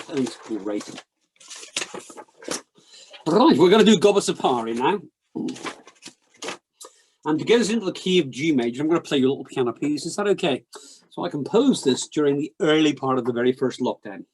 I think it's great. Right, we're going to do Gobbi pare now. And to get us into the key of G major, I'm going to play you a little piano piece. Is that okay? So I composed this during the early part of the very first lockdown.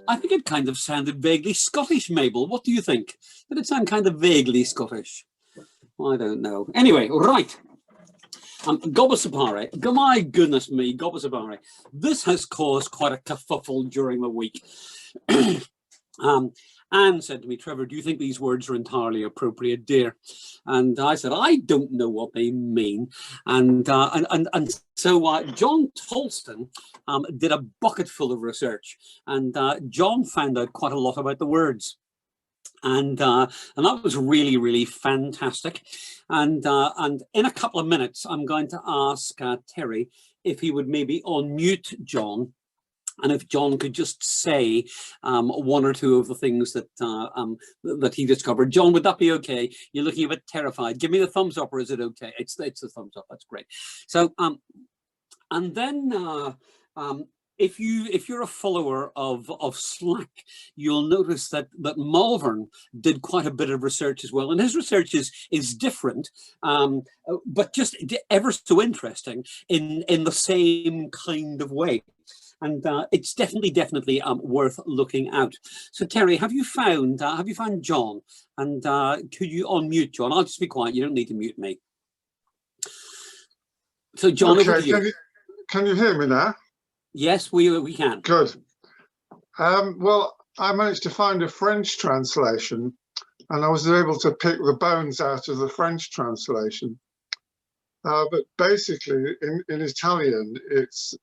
I think it kind of sounded vaguely Scottish, Mabel. What do you think? Did it sound kind of vaguely Scottish? I don't know. Anyway, right. Gobbi pare. My goodness me, Gobbi pare. This has caused quite a kerfuffle during the week. Anne said to me, Trevor, do you think these words are entirely appropriate, dear? And I said, I don't know what they mean. And so John Tolston did a bucket full of research, and John found out quite a lot about the words. And that was really, really fantastic. And in a couple of minutes, I'm going to ask Terry if he would maybe unmute John. And if John could just say one or two of the things that that he discovered. John, would that be okay? You're looking a bit terrified. Give me the thumbs up, or is it okay? It's the thumbs up. That's great. So and then if you're a follower of Slack, you'll notice that Malvern did quite a bit of research as well, and his research is different, but just ever so interesting in the same kind of way. And it's definitely worth looking out. So Terry, have you found John? And could you unmute John? I'll just be quiet. You don't need to mute me. So John, okay, over to you. Can you hear me now? Yes, we can. Good. Well, I managed to find a French translation, and I was able to pick the bones out of the French translation. But basically, in Italian, it's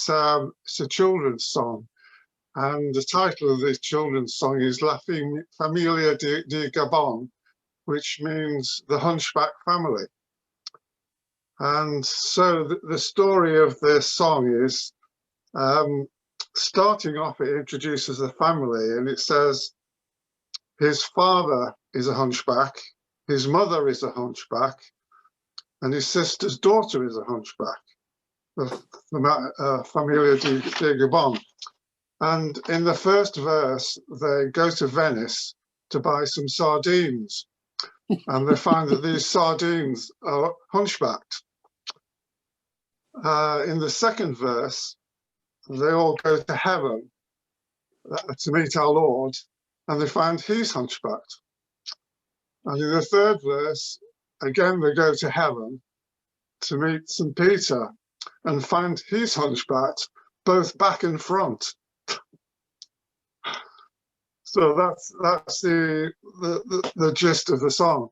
a children's song, and the title of this children's song is La Famiglia di Gobbi, which means the Hunchback Family. And so the story of this song is, starting off, it introduces the family, and it says his father is a hunchback, his mother is a hunchback, and his sister's daughter is a hunchback, the Famiglia di Gobbi. And in the first verse, they go to Venice to buy some sardines, and they find that these sardines are hunchbacked. In the second verse, they all go to heaven to meet our Lord, and they find he's hunchbacked. And in the third verse, again, they go to heaven to meet St. Peter and find he's hunchbacked, both back and front. So that's the gist of the song.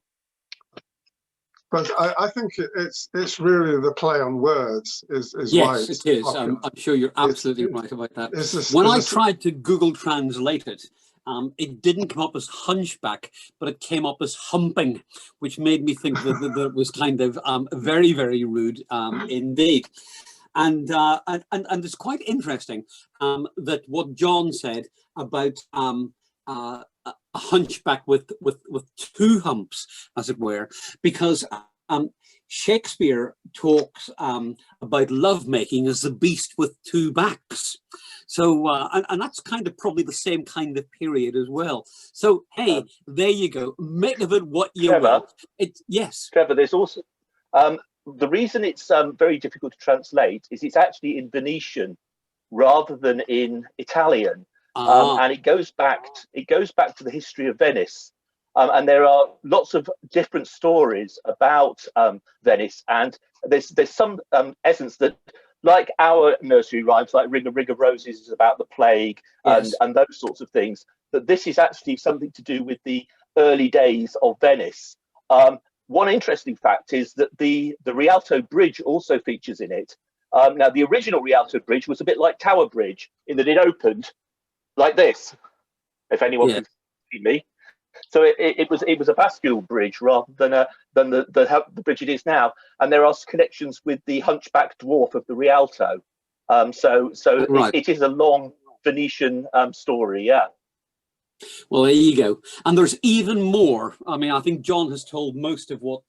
But I think it's really the play on words is yes, why it's it is. popular. I'm sure you're absolutely right about that. When I tried to Google translate it, it didn't come up as hunchback, but it came up as humping, which made me think that it was kind of very, very rude indeed. And it's quite interesting that what John said about a hunchback with two humps, as it were, because Shakespeare talks about lovemaking as the beast with two backs. So, and that's kind of probably the same kind of period as well. So, hey, there you go. Make of it what you Trevor, will. Yes. Trevor, there's also the reason it's very difficult to translate is it's actually in Venetian rather than in Italian, and it goes back to the history of Venice, and there are lots of different stories about Venice, and there's some essence that, like our nursery rhymes, like Ring a Ring of Roses is about the plague, Yes. and those sorts of things, that this is actually something to do with the early days of Venice. One interesting fact is that the Rialto Bridge also features in it. Now, the original Rialto Bridge was a bit like Tower Bridge in that it opened like this, if anyone can see me. So it was a bascule bridge rather than the bridge it is now. And there are connections with the Hunchback Dwarf of the Rialto. So Right. it is a long Venetian story, yeah. Well, there you go. And there's even more. I mean, I think John has told most of what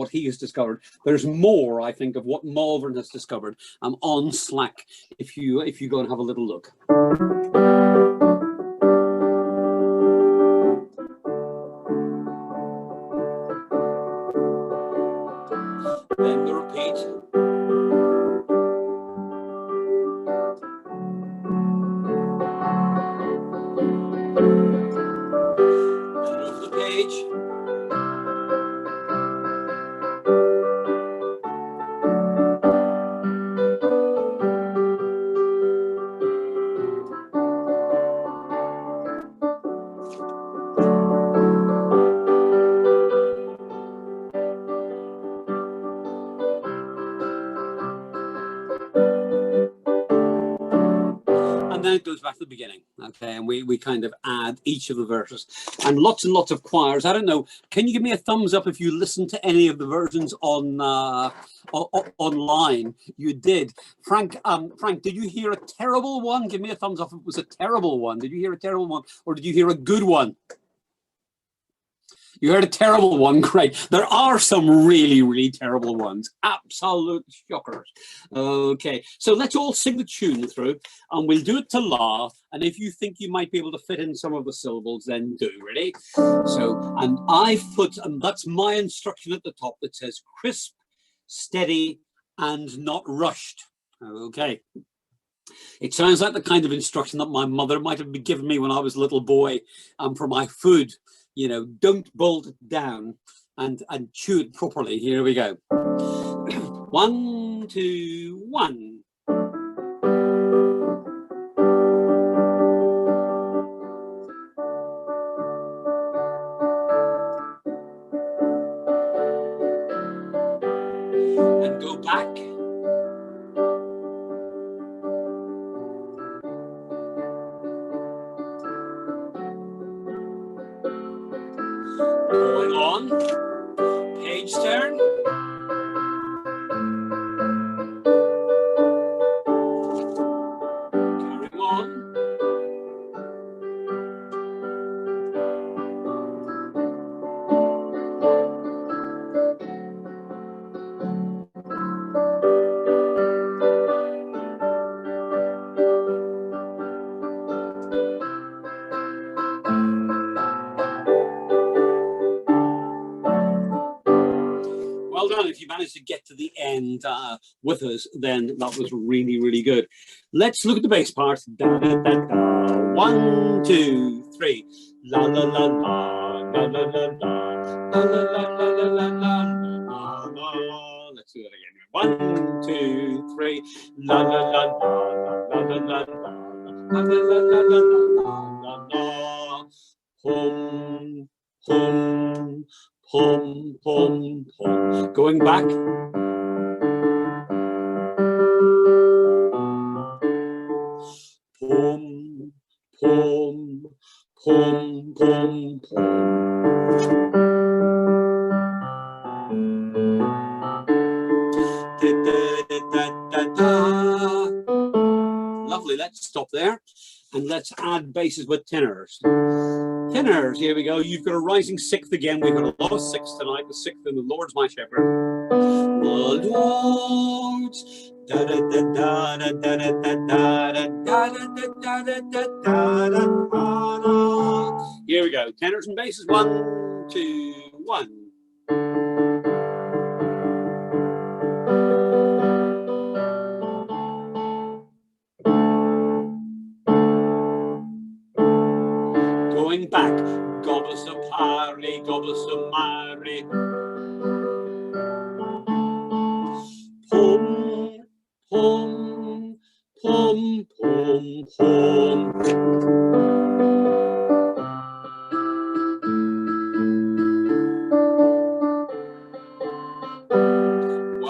he has discovered. There's more, I think, of what Malvern has discovered on Slack. If you go and have a little look. Then the repeat. Page. And then it goes back to the beginning, okay, and we kind of add each of the verses, and lots of choirs. I don't know, can you give me a thumbs up if you listen to any of the versions on online? You did. Frank, did you hear a terrible one? Give me a thumbs up if it was a terrible one. Did you hear a terrible one, or did you hear a good one? You heard a terrible one, great. There are some really terrible ones, absolute shockers. Okay, so let's all sing the tune through, and we'll do it to La, and if you think you might be able to fit in some of the syllables, then do. Ready? So, and and that's my instruction at the top that says crisp, steady, and not rushed. Okay. It sounds like the kind of instruction that my mother might have been giving me when I was a little boy for my food. You know, don't bolt it down and chew it properly. Here we go. 1, 2, 1. And go back. Going on, page turn. Carrying on. Well done. If you managed to get to the end with us, then that was really good. Let's look at the bass part. Da, da, da, da. 1, 2, 3. La la la la la la la la la la la la la. Let's do that again. 1, 2, 3. La la la la la la la la la la la la la. Hum hum. Hum, hum, hum. Going back. Hum, hum, hum, hum, hum. Da, da, da, da, da. Lovely, let's stop there. And let's add basses with tenors. Tenors, here we go. You've got a rising sixth again. We've got a lot of sixths tonight. The sixth and the Lord's my shepherd. The Lord's da da da da da da da da da da da da da da. Here we go. Tenors and basses. 1, 2, 1.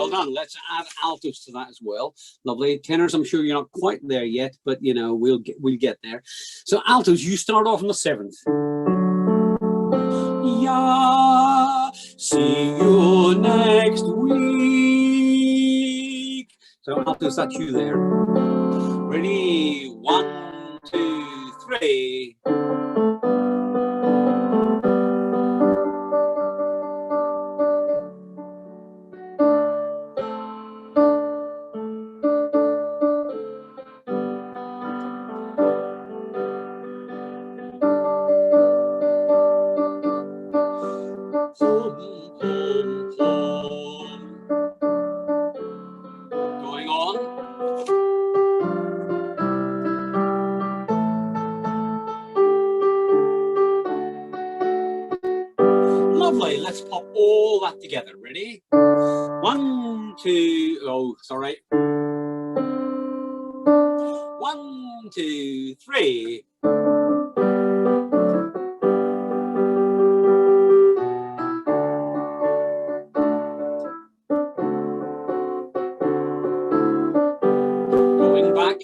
well done. Let's add altos to that as well. Lovely. Tenors, I'm sure you're not quite there yet, but you know, we'll get there. So altos, you start off on the 7th. Yeah, see you next week. So altos, that's you there. Ready? 1, 2, 3. Going on. Lovely. Let's pop all that together. Ready? 1, 2. Oh, sorry. 1, 2, 3. Going back.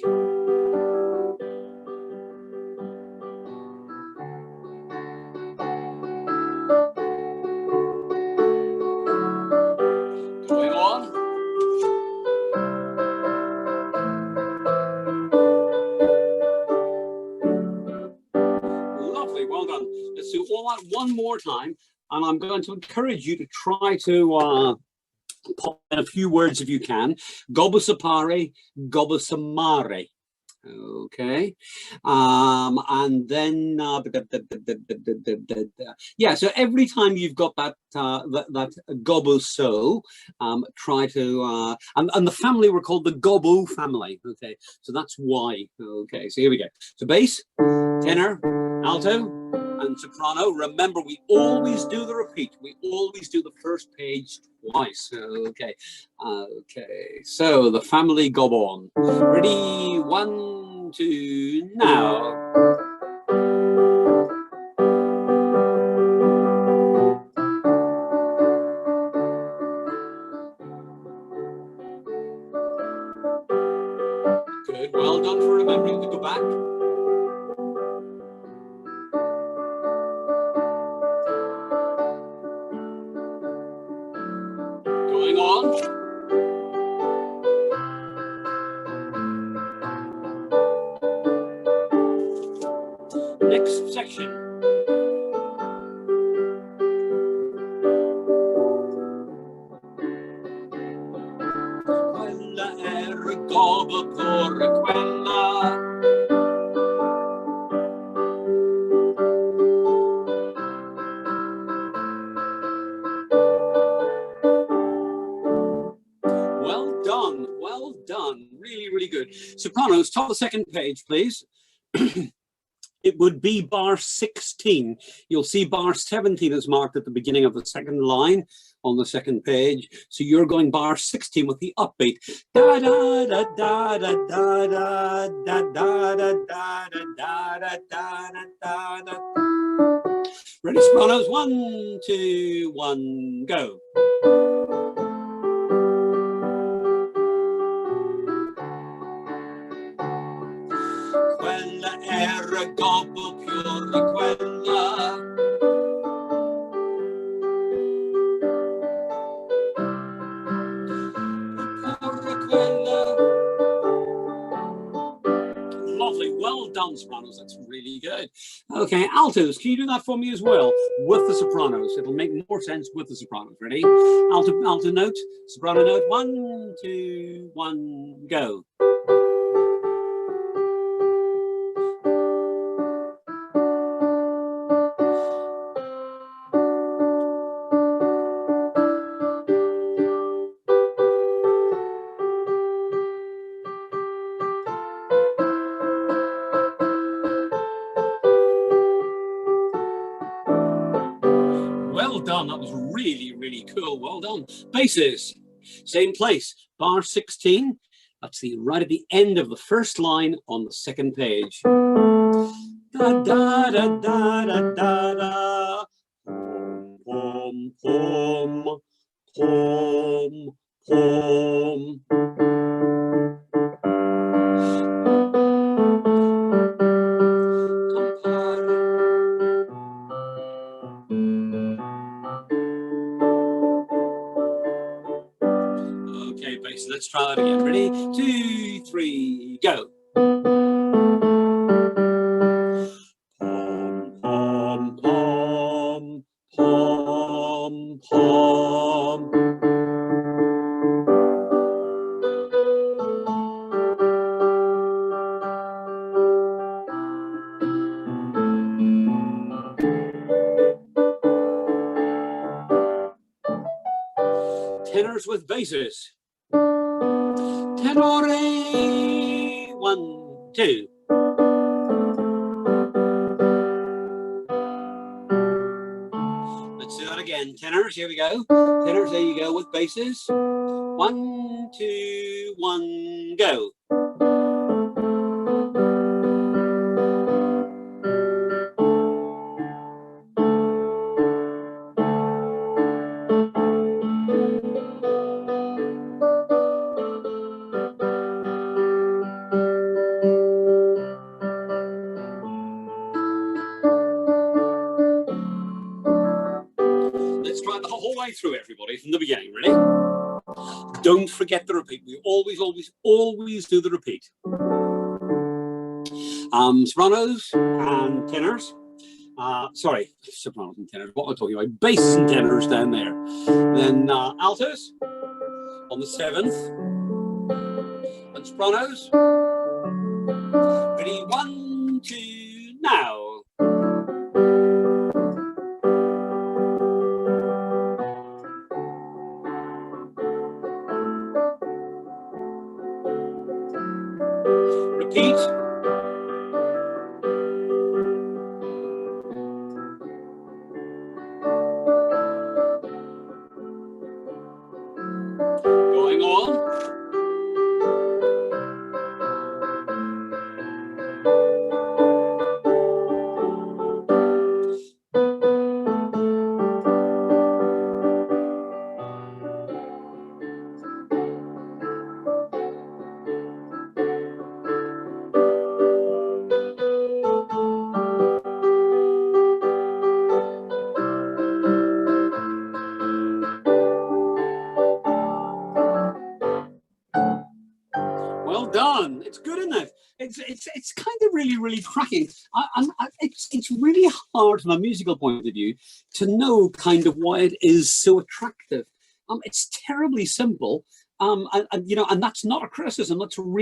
Going on. Lovely, well done. Let's do all that one more time, and I'm going to encourage you to try to pop in a few words if you can. Gobbi pare, gobbi mare. Okay, and then yeah. So every time you've got that that gobbo, so try to and the family were called the Gobbo family. Okay, so that's why. Okay, so here we go. So bass, tenor, alto, and soprano. Remember, we always do the repeat. We always do the first page twice. Okay, okay. So the family Gobbo on. Ready? 1, 2, now. Good. Well done for remembering to go back. Going on. Next section. Quella era Gobbo corre quella. Well done, well done. Really, really good. Sopranos, top of the second page, please. It would be bar 16. You'll see bar 17 is marked at the beginning of the second line on the second page. So you're going bar 16 with the upbeat. Da da da da da da da da da da da da da da da da. Ready, sopranos? 1, 2, 1, go. Quella era Gobbo pure quella. Pure quella. Lovely, well done, sopranos. That's really good. Okay, altos, can you do that for me as well with the sopranos? It'll make more sense with the sopranos. Ready? Alto note, soprano note. 1, 2, 1, go. Well done, that was really, really cool. Well done. Basses, same place, bar 16. That's right at the end of the first line on the second page. Da da da da da da da. Pom pom pom pom everybody. So let's try that again. Ready? 2, 3, go. Pom, pom, pom, pom, pom. Tenors with basses. Tenore, 1, 2. Let's do that again. Tenors, here we go. Tenors, there you go, with basses. 1, 2, 1, go. Let's try the whole way through, everybody, from the beginning. Ready? Don't forget the repeat. We always, always, always do the repeat. Sopranos and tenors. Sorry, sopranos and tenors. What am I talking about? Bass and tenors down there. Then altos on the 7th. And sopranos. Ready? 1, 2, now. Repeat. Going on. Well done. It's good, isn't it? It's kind of really cracking. It's really hard from a musical point of view to know kind of why it is so attractive. It's terribly simple. And you know, and that's not a criticism. That's really